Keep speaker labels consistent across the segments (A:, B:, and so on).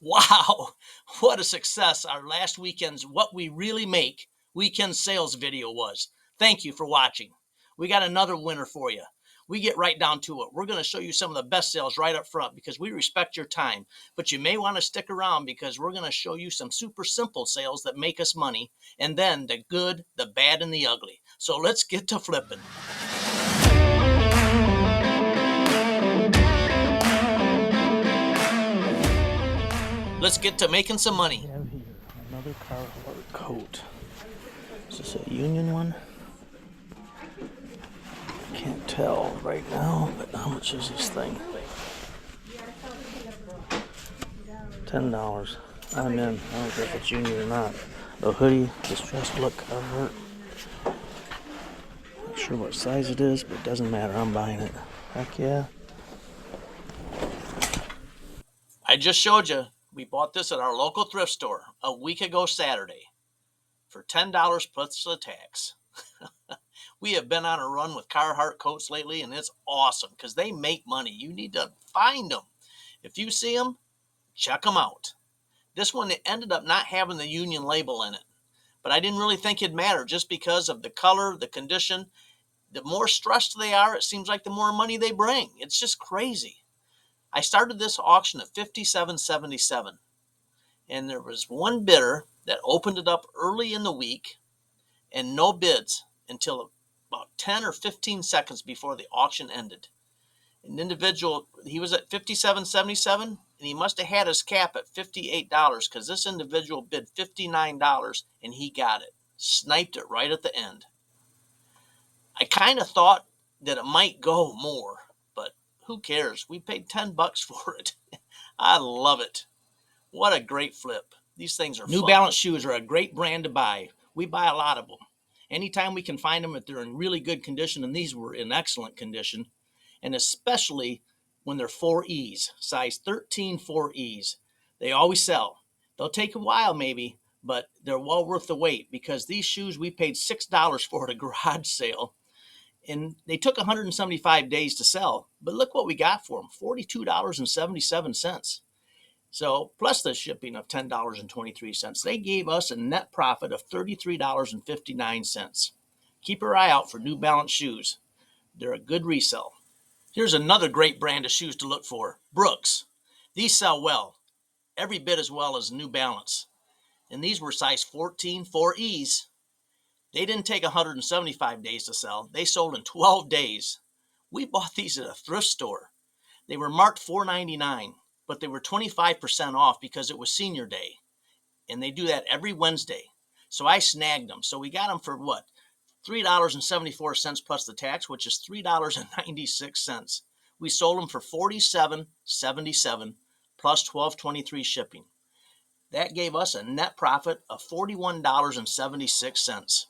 A: Wow, what a success our last weekend's What We Really Make weekend sales video was. Thank you for watching. We got another winner for you. We get right down to it. We're going to show you some of the best sales right up front because we respect your time. But you may want to stick around because we're going to show you some super simple sales that make us money, and then the good, the bad, and the ugly. So let's get to flipping. Let's get to making some money.
B: We have here another Carhartt coat. Is this a union one? Can't tell right now, but how much is this thing? $10. I'm in. I don't care if it's union or not. The hoodie, distressed look Carhartt. Not sure what size it is, but it doesn't matter. I'm buying it. Heck yeah.
A: I just showed you. We bought this at our local thrift store a week ago Saturday for $10 plus the tax. We have been on a run with Carhartt coats lately, and it's awesome because they make money. You need to find them. If you see them, check them out. This one ended up not having the union label in it, but I didn't really think it'd matter just because of the color, the condition. The more stressed they are, it seems like the more money they bring. It's just crazy. I started this auction at $57.77, and there was one bidder that opened it up early in the week and no bids until about 10 or 15 seconds before the auction ended. An individual, he was at $57.77, and he must have had his cap at $58 because this individual bid $59 and he got it. Sniped it right at the end. I kind of thought that it might go more, but who cares? We paid $10 for it. I love it. What a great flip. These things are New Balance shoes are a great brand to buy. We buy a lot of them. Anytime we can find them, if they're in really good condition, and these were in excellent condition, and especially when they're 4Es, size 13 4Es. They always sell. They'll take a while maybe, but they're well worth the wait because these shoes we paid $6 for at a garage sale, and they took 175 days to sell. But look what we got for them, $42.77. So plus the shipping of $10.23, they gave us a net profit of $33.59. Keep your eye out for New Balance shoes. They're a good resell. Here's another great brand of shoes to look for, Brooks. These sell well, every bit as well as New Balance. And these were size 14 4Es. They didn't take 175 days to sell. They sold in 12 days. We bought these at a thrift store. They were marked $4.99, but they were 25% off because it was senior day. And they do that every Wednesday. So I snagged them. So we got them for what? $3.74 plus the tax, which is $3.96. We sold them for $47.77 plus $12.23 shipping. That gave us a net profit of $41.76.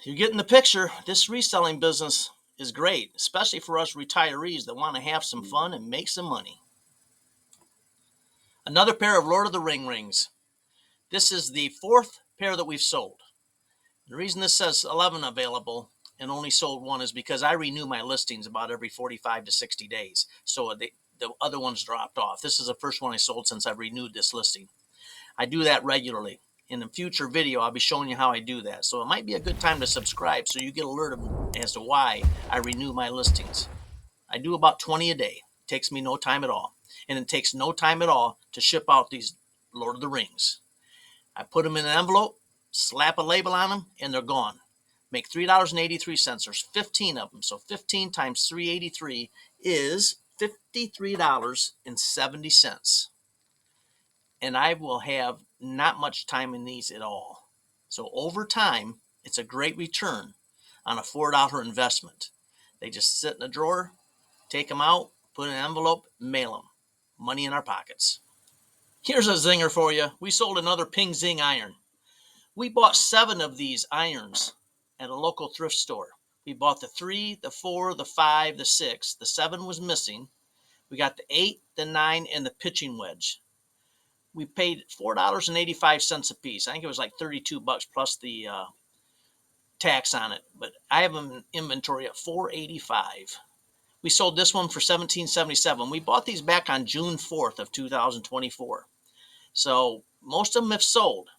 A: You're getting the picture. This reselling business is great, especially for us retirees that want to have some fun and make some money. Another pair of Lord of the rings. This is the fourth pair that we've sold. The reason this says 11 available and only sold one is because I renew my listings about every 45 to 60 days. So the other ones dropped off. This is the first one I sold since I've renewed this listing. I do that regularly. In a future video, I'll be showing you how I do that. So it might be a good time to subscribe so you get alerted as to why I renew my listings. I do about 20 a day. It takes me no time at all. And it takes no time at all to ship out these Lord of the Rings. I put them in an envelope, slap a label on them, and they're gone. Make $3.83. There's 15 of them. So 15 times $3.83 is $53.70. And I will have not much time in these at all. So over time, it's a great return on a $4 investment. They just sit in a drawer, take them out, put in an envelope, mail them. Money in our pockets. Here's a zinger for you. We sold another Ping Zing iron. We bought 7 of these irons at a local thrift store. We bought the 3, the 4, the 5, the 6. The 7 was missing. We got the 8, the 9, and the pitching wedge. We paid $4.85 a piece. I think it was like $32 plus the tax on it. But I have them in inventory at $4.85. We sold this one for $17.77. We bought these back on June 4th of 2024. So most of them have sold.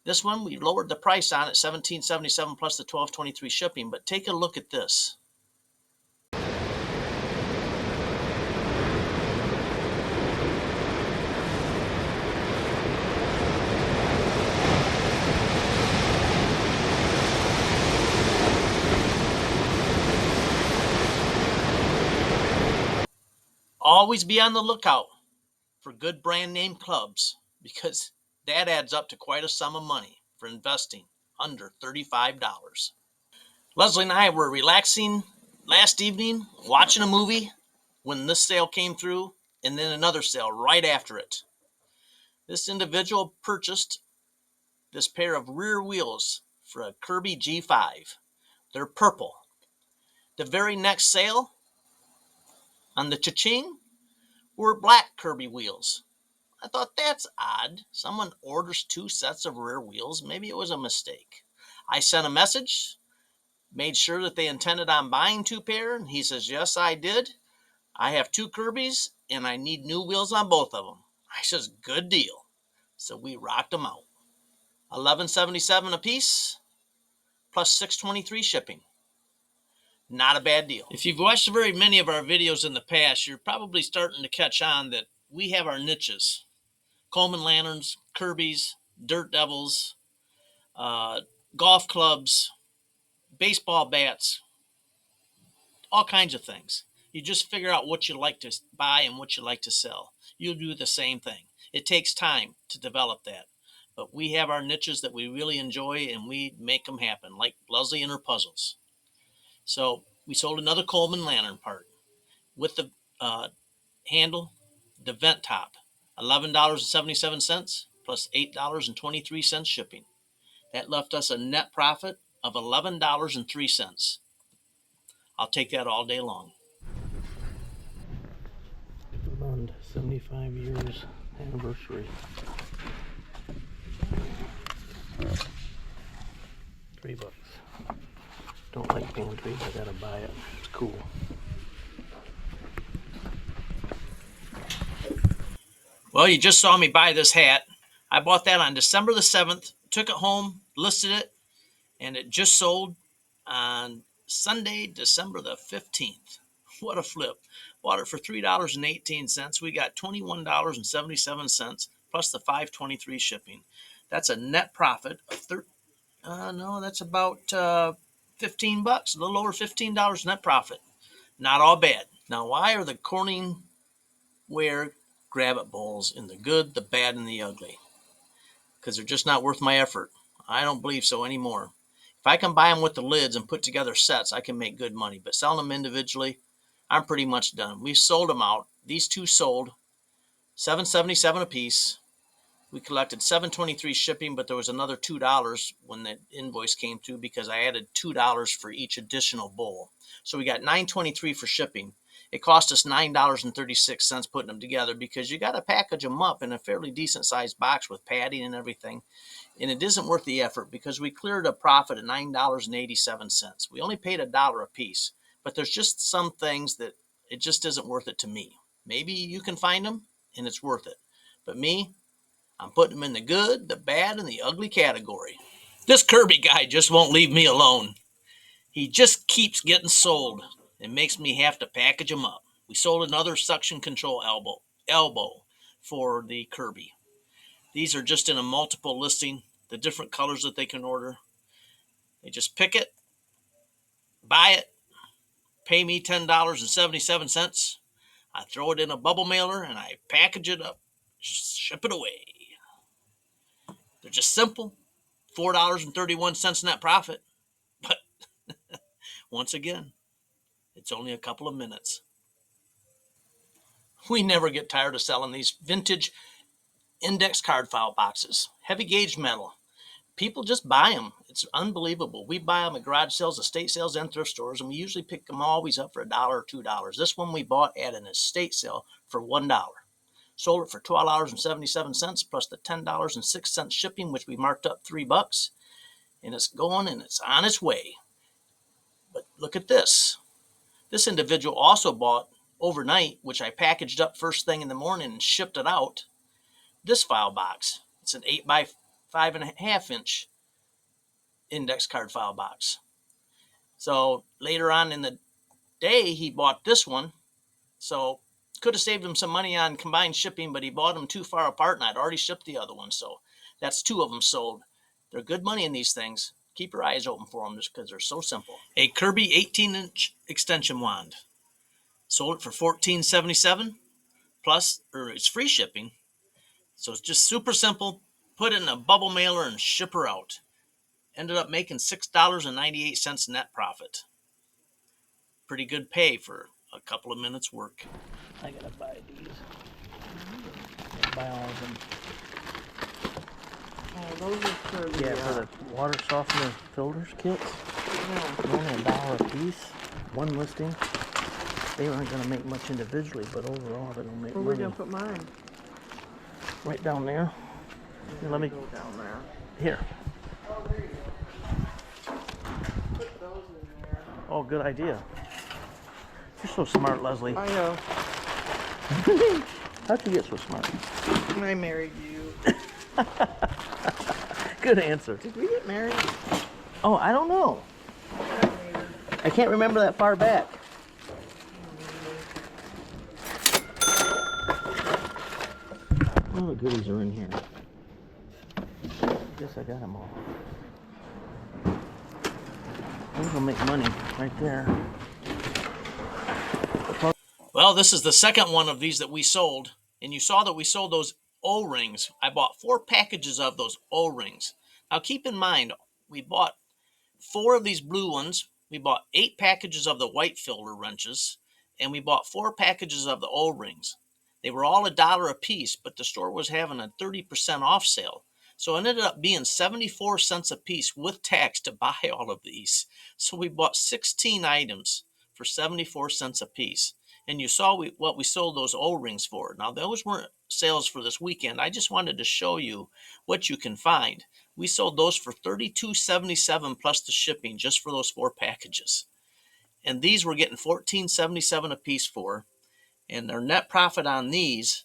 A: This one, we lowered the price on it, $17.77 plus the $12.23 shipping. But take a look at this. Always be on the lookout for good brand name clubs, because that adds up to quite a sum of money for investing under $35. Leslie and I were relaxing last evening, watching a movie when this sale came through, and then another sale right after it. This individual purchased this pair of rear wheels for a Kirby G5. They're purple. The very next sale on the cha-ching were black Kirby wheels. I thought, that's odd. Someone orders two sets of rear wheels. Maybe it was a mistake. I sent a message, made sure that they intended on buying two pair, and he says, yes, I did. I have two Kirby's, and I need new wheels on both of them. I says, good deal. So we rocked them out. $11.77 a piece, plus $6.23 shipping. Not a bad deal. If you've watched very many of our videos in the past, you're probably starting to catch on that we have our niches. Coleman lanterns, Kirby's, Dirt Devils, golf clubs, baseball bats, all kinds of things. You just figure out what you like to buy and what you like to sell. You'll do the same thing. It takes time to develop that. But we have our niches that we really enjoy, and we make them happen, like Leslie and her puzzles. So we sold another Coleman lantern part with the handle, the vent top, $11.77 plus $8.23 shipping. That left us a net profit of $11.03. I'll take that all day long.
B: Bond 75 years anniversary. $3. Don't like paying $3, I gotta buy it. It's cool.
A: Well, you just saw me buy this hat. I bought that on December the 7th, took it home, listed it, and it just sold on Sunday, December the 15th. What a flip. Bought it for $3.18. We got $21.77 plus the $5.23 shipping. That's a net profit of that's about 15 bucks, a little over $15 net profit. Not all bad. Now, why are the Corning ware Grab-It bowls in the good, the bad, and the ugly? Because they're just not worth my effort. I don't believe so anymore. If I can buy them with the lids and put together sets, I can make good money. But selling them individually, I'm pretty much done. We sold them out. These two sold $7.77 a piece. We collected $7.23 shipping, but there was another $2 when the invoice came through because I added $2 for each additional bowl. So we got $9.23 for shipping. It cost us $9.36 putting them together because you got to package them up in a fairly decent sized box with padding and everything. And it isn't worth the effort because we cleared a profit of $9.87. We only paid $1 a piece, but there's just some things that it just isn't worth it to me. Maybe you can find them and it's worth it. But me, I'm putting them in the good, the bad, and the ugly category. This Kirby guy just won't leave me alone. He just keeps getting sold and makes me have to package them up. We sold another suction control elbow for the Kirby. These are just in a multiple listing, the different colors that they can order. They just pick it, buy it, pay me $10.77. I throw it in a bubble mailer and I package it up, ship it away. They're just simple, $4.31 net profit. But once again, it's only a couple of minutes. We never get tired of selling these vintage index card file boxes, heavy gauge metal. People just buy them. It's unbelievable. We buy them at garage sales, estate sales, and thrift stores, and we usually pick them always up for $1 or $2. This one we bought at an estate sale for $1. Sold it for $12.77 plus the $10.06 shipping, which we marked up $3. And it's going and it's on its way. But look at this. This individual also bought overnight, which I packaged up first thing in the morning and shipped it out, this file box. It's an 8 by 5.5 inch index card file box. So later on in the day, he bought this one. So could have saved him some money on combined shipping, but he bought them too far apart, and I'd already shipped the other one. So that's 2 of them sold. They're good money in these things. Keep your eyes open for them just because they're so simple. A Kirby 18-inch extension wand. Sold it for $14.77 plus, or it's free shipping. So it's just super simple. Put it in a bubble mailer and ship her out. Ended up making $6.98 net profit. Pretty good pay for a couple of minutes work.
B: I gotta buy these. Buy all of them.
C: Oh, those are for the,
B: Yeah, for the water softener filters kits.
C: yeah.
B: Only $1 a piece. One listing. They aren't gonna make much individually, but overall they're gonna make
C: Where are we
B: money.
C: gonna put mine?
B: Right down there. Here, let me
C: Go down there.
B: here.
C: Put those in there.
B: Oh, good idea. You're so smart, Leslie.
C: I know.
B: How'd you get so smart?
C: I married you.
B: Good answer.
C: Did we get married?
B: Oh, I don't know. I can't remember that far back. All the goodies are in here. Guess I got them all. Those will make money right there.
A: Well, this is the second one of these that we sold. And you saw that we sold those O-rings. I bought 4 packages of those O-rings. Now keep in mind, we bought 4 of these blue ones. We bought 8 packages of the white filler wrenches. And we bought 4 packages of the O-rings. They were all $1 a piece, but the store was having a 30% off sale. So it ended up being 74 cents a piece with tax to buy all of these. So we bought 16 items for 74 cents a piece. And you saw what we sold those O-rings for. Now, those weren't sales for this weekend. I just wanted to show you what you can find. We sold those for $32.77 plus the shipping just for those 4 packages. And these we're getting $14.77 a piece for. And their net profit on these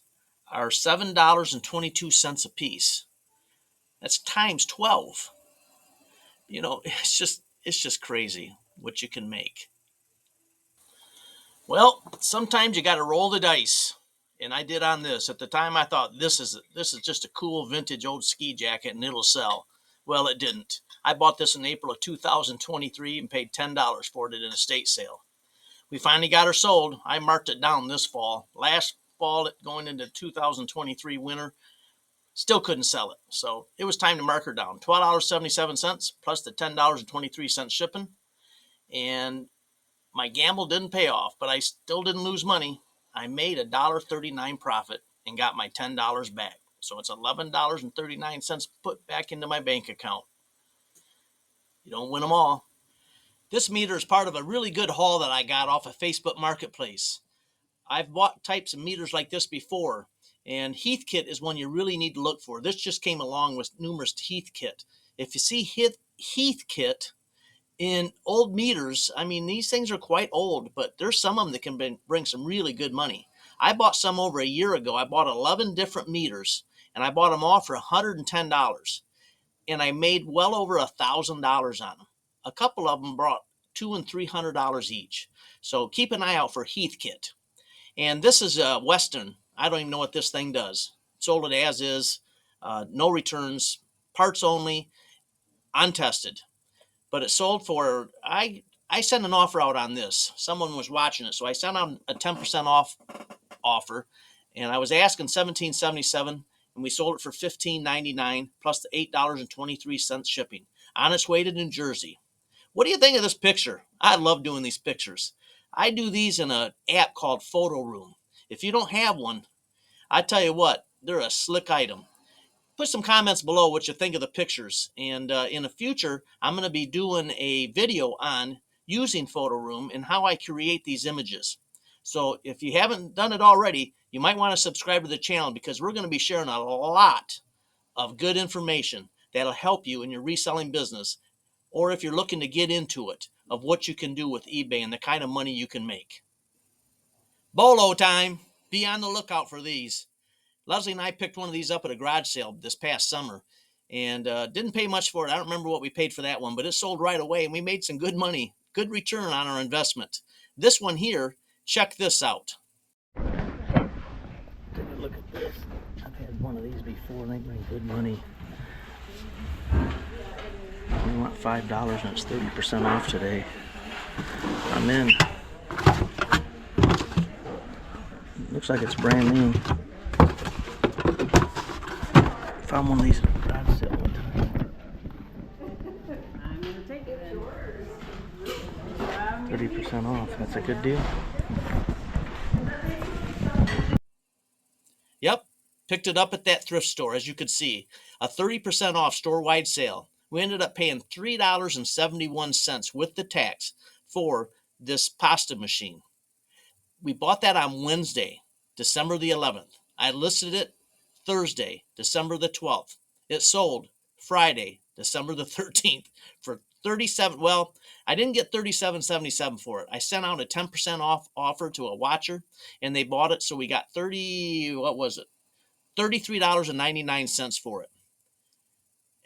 A: are $7.22 a piece. That's times 12. You know, it's just crazy what you can make. Well, sometimes you got to roll the dice, and I did on this. At the time, I thought this is just a cool vintage old ski jacket and it'll sell. Well, it didn't. I bought this in April of 2023 and paid $10 for it at an estate sale. We finally got her sold. I marked it down this fall. Last fall, going into 2023 winter, still couldn't sell it. So it was time to mark her down. $12.77 plus the $10.23 shipping, and my gamble didn't pay off, but I still didn't lose money. I made $1.39 profit and got my $10 back. So it's $11.39 put back into my bank account. You don't win them all. This meter is part of a really good haul that I got off of Facebook Marketplace. I've bought types of meters like this before, and Heathkit is one you really need to look for. This just came along with numerous Heathkit. If you see Heathkit in old meters, I mean, these things are quite old, but there's some of them that can bring some really good money. I bought some over a year ago. I bought 11 different meters, and I bought them all for $110, and I made well over $1,000 on them. A couple of them brought $200 and $300 each. So keep an eye out for Heathkit. And this is a Weston. I don't even know what this thing does. Sold it as is, no returns, parts only, untested. But it sold for, I sent an offer out on this. Someone was watching it, so I sent out a 10% off offer, and I was asking $17.77, and we sold it for $15.99 plus the $8.23 shipping on its way to New Jersey. What do you think of this picture? I love doing these pictures. I do these in an app called Photo Room. If you don't have one, I tell you what, they're a slick item. Put some comments below what you think of the pictures. And in the future, I'm going to be doing a video on using Photo Room and how I create these images. So if you haven't done it already, you might want to subscribe to the channel because we're going to be sharing a lot of good information that'll help you in your reselling business, or if you're looking to get into it. of what you can do with eBay and the kind of money you can make. Bolo time. Be on the lookout for these. Leslie and I picked one of these up at a garage sale this past summer and didn't pay much for it. I don't remember what we paid for that one, but it sold right away and we made some good money, good return on our investment. This one here, check this out.
B: Take a look at this. I've had one of these before and they bring good money. We want $5 and it's 30% off today. I'm in. Looks like it's brand new. Found one of these at a garage sale one time.
C: I'm gonna take it then.
B: 30% off. That's a good deal.
A: Yep, picked it up at that thrift store, as you could see. A 30% off store-wide sale. We ended up paying $3.71 with the tax for this pasta machine. We bought that on Wednesday, December the 11th. I listed it Thursday, December the 12th. It sold Friday, December the 13th for $37. Well, I didn't get $37.77 for it. I sent out a 10% off offer to a watcher and they bought it. So we got $33.99 for it.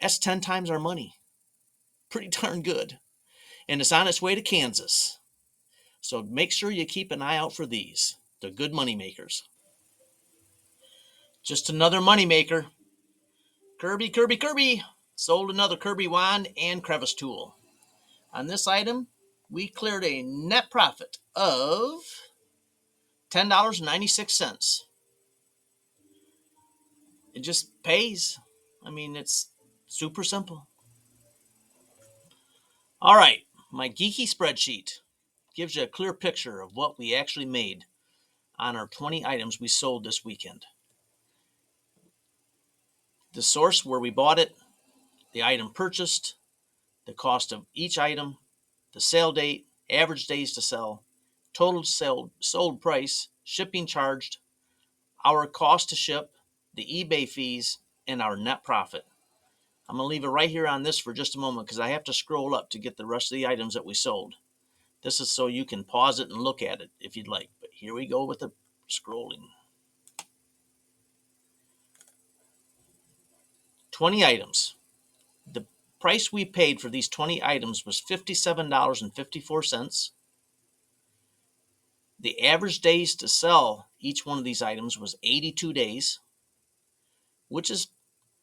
A: That's 10 times our money. Pretty darn good. And it's on its way to Kansas. So make sure you keep an eye out for these. They're good money makers. Just another money maker. Kirby. Sold another Kirby wand and crevice tool. On this item, we cleared a net profit of $10.96. It just pays. I mean, it's super simple. All right, my geeky spreadsheet gives you a clear picture of what we actually made on our 20 items we sold this weekend. The source where we bought it, the item purchased, the cost of each item, the sale date, average days to sell, total sold price, shipping charged, our cost to ship, the eBay fees, and our net profit. I'm going to leave it right here on this for just a moment because I have to scroll up to get the rest of the items that we sold. This is so you can pause it and look at it if you'd like. But here we go with the scrolling. 20 items. The price we paid for these 20 items was $57.54. The average days to sell each one of these items was 82 days, which is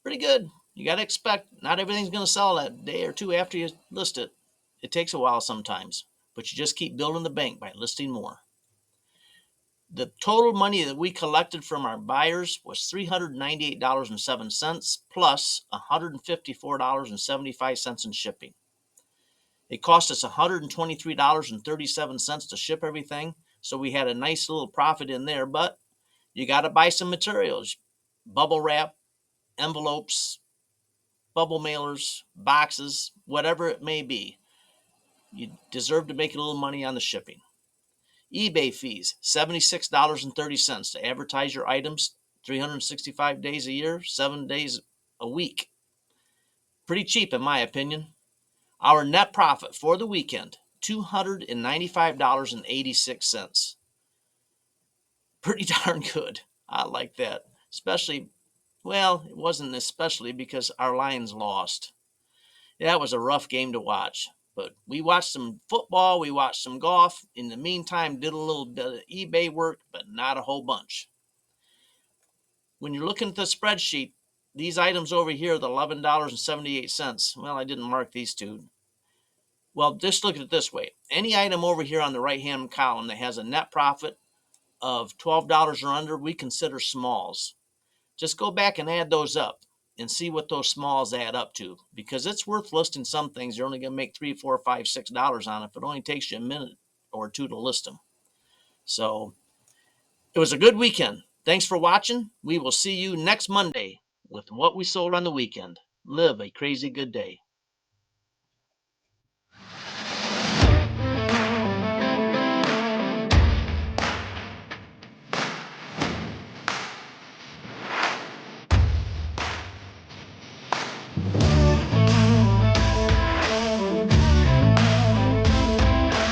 A: pretty good. You got to expect not everything's going to sell that day or two after you list it. It takes a while sometimes, but you just keep building the bank by listing more. The total money that we collected from our buyers was $398.07 plus $154.75 in shipping. It cost us $123.37 to ship everything, so we had a nice little profit in there, but you got to buy some materials, bubble wrap, envelopes, bubble mailers, boxes, whatever it may be. You deserve to make a little money on the shipping. eBay fees, $76.30 to advertise your items 365 days a year, 7 days a week. Pretty cheap in my opinion. Our net profit for the weekend, $295.86. Pretty darn good. I like that. Especially, well, it wasn't especially because our Lions lost. That was a rough game to watch. But we watched some football, we watched some golf. In the meantime, did a little bit of eBay work, but not a whole bunch. When you're looking at the spreadsheet, these items over here, the $11.78. Well, I didn't mark these two. Well, just look at it this way. Any item over here on the right-hand column that has a net profit of $12 or under, we consider smalls. Just go back and add those up and see what those smalls add up to, because it's worth listing some things. You're only going to make $3, $4, $5, $6 on it, but it only takes you a minute or two to list them. So it was a good weekend. Thanks for watching. We will see you next Monday with what we sold on the weekend. Live a crazy good day.